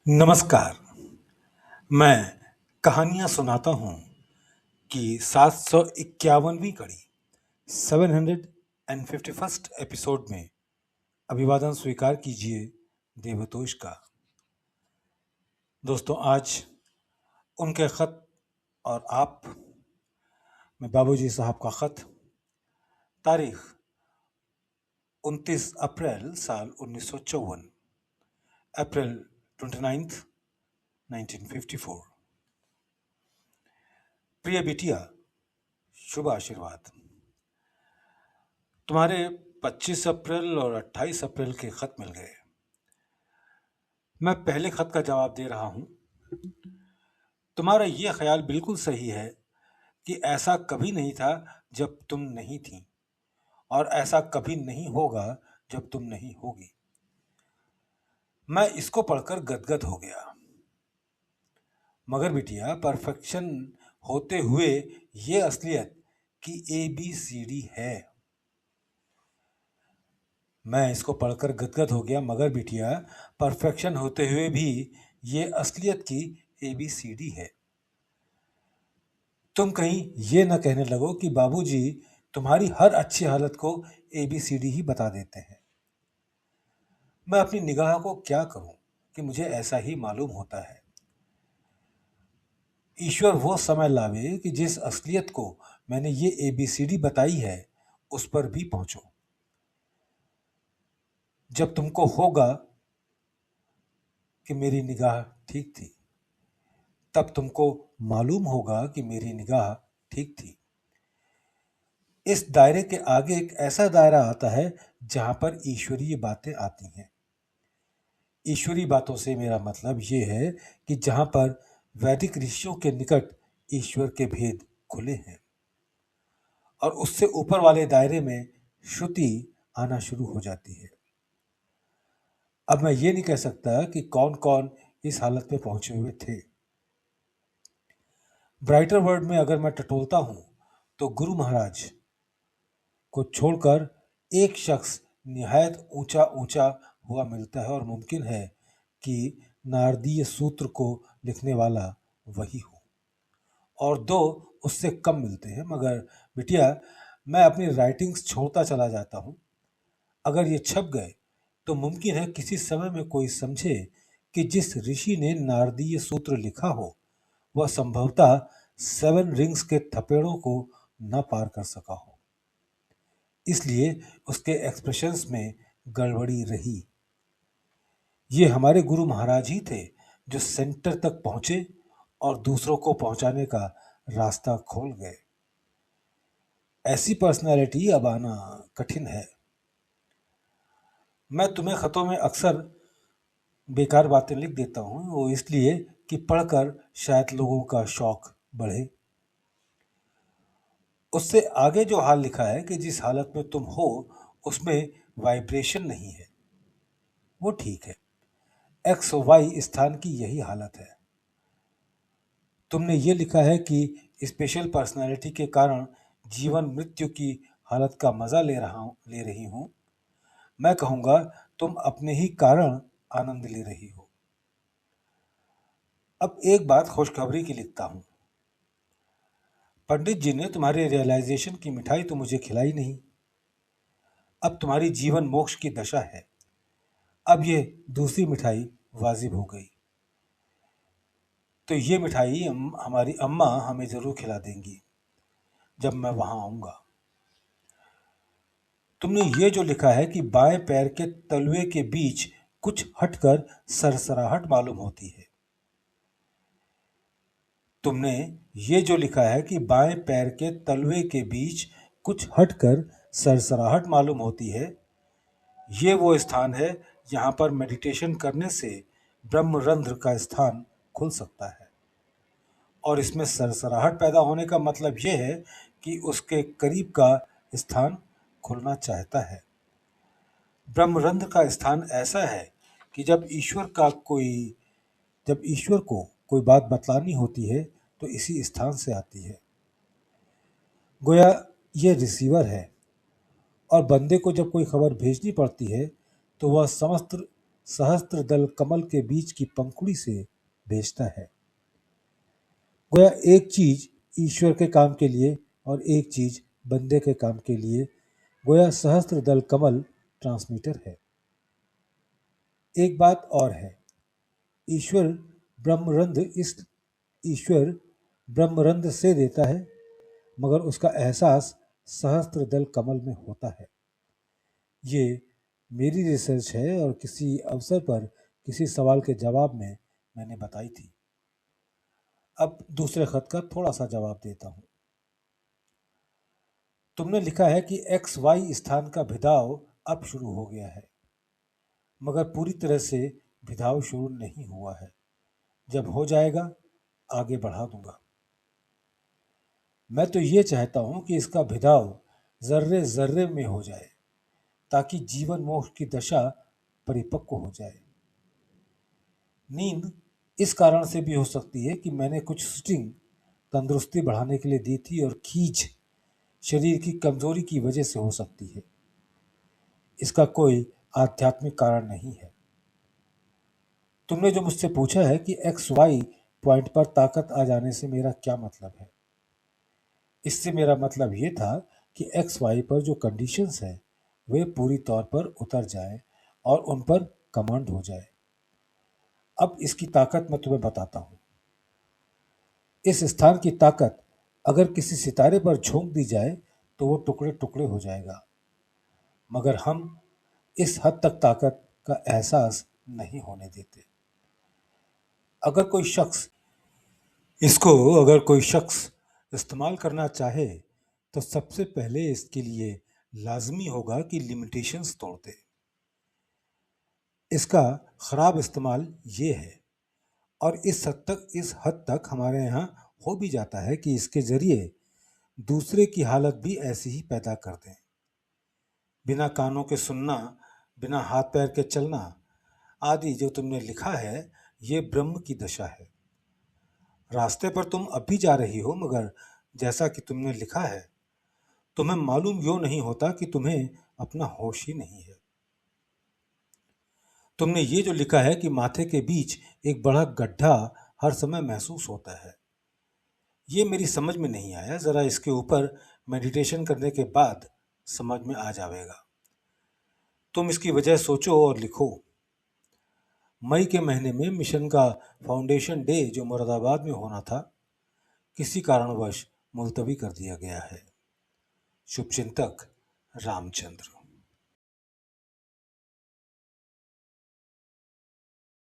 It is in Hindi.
नमस्कार। मैं कहानियाँ सुनाता हूँ कि 751वीं कड़ी 751st एपिसोड में अभिवादन स्वीकार कीजिए देवतोष का। दोस्तों, आज उनके खत और आप में बाबूजी साहब का खत, तारीख 29 अप्रैल साल 1954, अप्रैल 29, 1954। प्रिय बिटिया, शुभ आशीर्वाद। तुम्हारे 25 अप्रैल और 28 अप्रैल के खत मिल गए। मैं पहले खत का जवाब दे रहा हूं। तुम्हारा यह ख्याल बिल्कुल सही है कि ऐसा कभी नहीं था जब तुम नहीं थी, और ऐसा कभी नहीं होगा जब तुम नहीं होगी। मैं इसको पढ़कर गदगद हो गया। मगर बिटिया, परफेक्शन होते हुए ये असलियत की ABCD है। मैं इसको पढ़कर गदगद हो गया। मगर बिटिया, परफेक्शन होते हुए भी ये असलियत की ABCD है। तुम कहीं ये न कहने लगो कि बाबूजी तुम्हारी हर अच्छी हालत को ABCD ही बता देते हैं। मैं अपनी निगाह को क्या करूं कि मुझे ऐसा ही मालूम होता है। ईश्वर वो समय लावे कि जिस असलियत को मैंने ये ABCD बताई है उस पर भी पहुंचो। जब तुमको होगा कि मेरी निगाह ठीक थी, तब तुमको मालूम होगा कि मेरी निगाह ठीक थी। इस दायरे के आगे एक ऐसा दायरा आता है जहां पर ईश्वरीय बातें आती हैं। ईश्वरीय बातों से मेरा मतलब ये है कि जहां पर वैदिक ऋषियों के निकट ईश्वर के भेद खुले हैं, और उससे ऊपर वाले दायरे में श्रुति आना शुरू हो जाती है। अब मैं ये नहीं कह सकता कि कौन कौन इस हालत में पहुंचे हुए थे। ब्राइटर वर्ड में अगर मैं टटोलता हूं तो गुरु महाराज को छोड़कर एक शख्स निहायत ऊंचा ऊंचा हुआ मिलता है, और मुमकिन है कि नारदीय सूत्र को लिखने वाला वही हो, और दो उससे कम मिलते हैं। मगर बिटिया, मैं अपनी राइटिंग्स छोड़ता चला जाता हूँ। अगर ये छप गए तो मुमकिन है किसी समय में कोई समझे कि जिस ऋषि ने नारदीय सूत्र लिखा हो वह संभवतः 7 रिंग्स के थपेड़ों को न पार कर सका हो, इसलिए उसके एक्सप्रेशंस में गड़बड़ी रही। ये हमारे गुरु महाराज ही थे जो सेंटर तक पहुंचे और दूसरों को पहुंचाने का रास्ता खोल गए। ऐसी पर्सनालिटी अब आना कठिन है। मैं तुम्हें खतों में अक्सर बेकार बातें लिख देता हूँ, वो इसलिए कि पढ़कर शायद लोगों का शौक बढ़े। उससे आगे जो हाल लिखा है कि जिस हालत में तुम हो उसमें वाइब्रेशन नहीं है, वो ठीक है। एक्स वाई स्थान की यही हालत है। तुमने ये लिखा है कि स्पेशल पर्सनालिटी के कारण जीवन मृत्यु की हालत का मजा ले रही हूँ। मैं कहूँगा तुम अपने ही कारण आनंद ले रही हो। अब एक बात खुशखबरी की लिखता हूँ। पंडित जी ने तुम्हारे रियलाइजेशन की मिठाई तो मुझे खिलाई नहीं। अब तुम्हारी जीवन मोक्ष की दशा है। अब ये दूसरी मिठाई वाजिब हो गई, तो ये मिठाई हमारी अम्मा हमें जरूर खिला देंगी जब मैं वहां आऊंगा। तुमने ये जो लिखा है कि बाएं पैर के तलवे के बीच कुछ हटकर सरसराहट मालूम होती है। तुमने ये जो लिखा है कि बाएं पैर के तलवे के बीच कुछ हटकर सरसराहट मालूम होती है, ये वो स्थान है जहां पर मेडिटेशन करने से ब्रह्मरंध्र का स्थान खुल सकता है। और इसमें सरसराहट पैदा होने का मतलब ये है कि उसके करीब का स्थान खुलना चाहता है। ब्रह्मरंध्र का स्थान ऐसा है कि जब ईश्वर को कोई बात बतलानी होती है तो इसी स्थान से आती है। गोया ये रिसीवर है, और बंदे को जब कोई खबर भेजनी पड़ती है तो वह सहस्त्र दल कमल के बीच की पंखुड़ी से भेजता है। गोया एक चीज ईश्वर के काम के लिए और एक चीज बंदे के काम के लिए, गोया सहस्त्र दल कमल ट्रांसमीटर है। एक बात और है, ईश्वर ब्रह्मरंध्र से देता है, मगर उसका एहसास सहस्त्र दल कमल में होता है। ये मेरी रिसर्च है और किसी अवसर पर किसी सवाल के जवाब में मैंने बताई थी। अब दूसरे खत का थोड़ा सा जवाब देता हूँ। तुमने लिखा है कि एक्स वाई स्थान का भिदाव अब शुरू हो गया है, मगर पूरी तरह से भिदाव शुरू नहीं हुआ है। जब हो जाएगा आगे बढ़ा दूंगा। मैं तो ये चाहता हूं कि इसका भिदाव जर्रे जर्रे में हो जाए, ताकि जीवन मोक्ष की दशा परिपक्व हो जाए। नींद इस कारण से भी हो सकती है कि मैंने कुछ स्टिंग तंदुरुस्ती बढ़ाने के लिए दी थी, और खींच शरीर की कमजोरी की वजह से हो सकती है। इसका कोई आध्यात्मिक कारण नहीं है। तुमने जो मुझसे पूछा है कि एक्स वाई पॉइंट पर ताकत आ जाने से मेरा क्या मतलब है, इससे मेरा मतलब ये था कि एक्स वाई पर जो कंडीशंस है वे पूरी तौर पर उतर जाए और उन पर कमांड हो जाए। अब इसकी ताकत मैं तुम्हें बताता हूं। इस स्थान की ताकत अगर किसी सितारे पर झोंक दी जाए तो वो टुकड़े टुकड़े हो जाएगा, मगर हम इस हद तक ताकत का एहसास नहीं होने देते। अगर कोई शख्स इस्तेमाल करना चाहे तो सबसे पहले इसके लिए लाजमी होगा कि लिमिटेशंस तोड़ दे। इसका खराब इस्तेमाल ये है, और इस हद तक हमारे यहाँ हो भी जाता है कि इसके जरिए दूसरे की हालत भी ऐसी ही पैदा कर दें। बिना कानों के सुनना, बिना हाथ पैर के चलना आदि जो तुमने लिखा है, ये ब्रह्म की दशा है। रास्ते पर तुम अब भी जा रही हो, मगर जैसा कि तुमने लिखा है, तुम्हें मालूम यूं नहीं होता कि तुम्हें अपना होश ही नहीं है। तुमने ये जो लिखा है कि माथे के बीच एक बड़ा गड्ढा हर समय महसूस होता है, ये मेरी समझ में नहीं आया। जरा इसके ऊपर मेडिटेशन करने के बाद समझ में आ जाएगा। तुम इसकी वजह सोचो और लिखो। मई के महीने में मिशन का फाउंडेशन डे जो मुरादाबाद में होना था, किसी कारणवश मुलतवी कर दिया गया है। शुभचिंतक रामचंद्र।